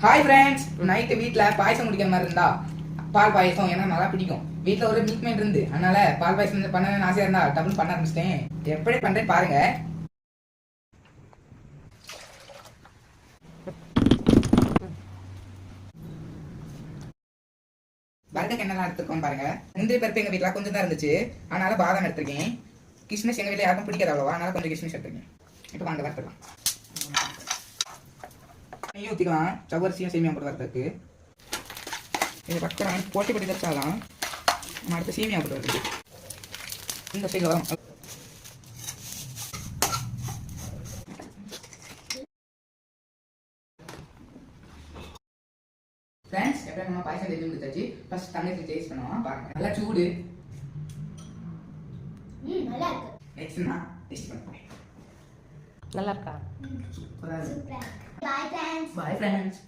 Hi friends, night வீட்டில் பாயசம் குடிக்கிற மாதிரி இருந்தா பால் பாயசம் எனக்கு நல்லா பிடிக்கும். வீட்டில் ஒரு மில்க் மேட் இருந்து அதனால பால் பாயசம் பண்ணணும்னு ஆசையாக இருந்தா டபுள் பண்ண ஆரம்பிச்சிட்டேன். எப்படி பண்ணுறேன் பாருங்க. வரதுக்கு என்னெல்லாம் எடுத்துருக்கோம் பாருங்க. முந்திரி பருப்பு எங்கள் வீட்டில் கொஞ்சம் தான் இருந்துச்சு, அதனால பாதாம் எடுத்திருக்கேன். கிஷ்மிஷ் எங்கள் வீட்டில் யாருக்கும் பிடிக்காது அவ்வளோவா, அதனால கொஞ்சம் கிஷ்மிஷ் எடுத்துருக்கேன். இப்போ வாங்க வறுத்துக்கலாம். நெய்யும் ஊற்றிக்கலாம். சவரிசியும் சேமியா போட்டு வரதுக்கு இது பக்கம் போட்டி போட்டி தச்சாதான் நம்ம அடுத்து சேமியா போட்டு வருது. இந்த சைடு வரும். ஃப்ரெண்ட்ஸ், எப்போ நம்ம பாயசம் ரெடி முடிச்சாச்சு. ஃபர்ஸ்ட் தண்ணி டேஸ்ட் பண்ணுவோம் பாருங்க. நல்லா சூடு. நல்லா இருக்கு. நெக்ஸ்ட் நான் டேஸ்ட் பண்ணுவேன். நல்லா இருக்கா? சூப்பரா இருக்கு. Bye friends. Bye friends.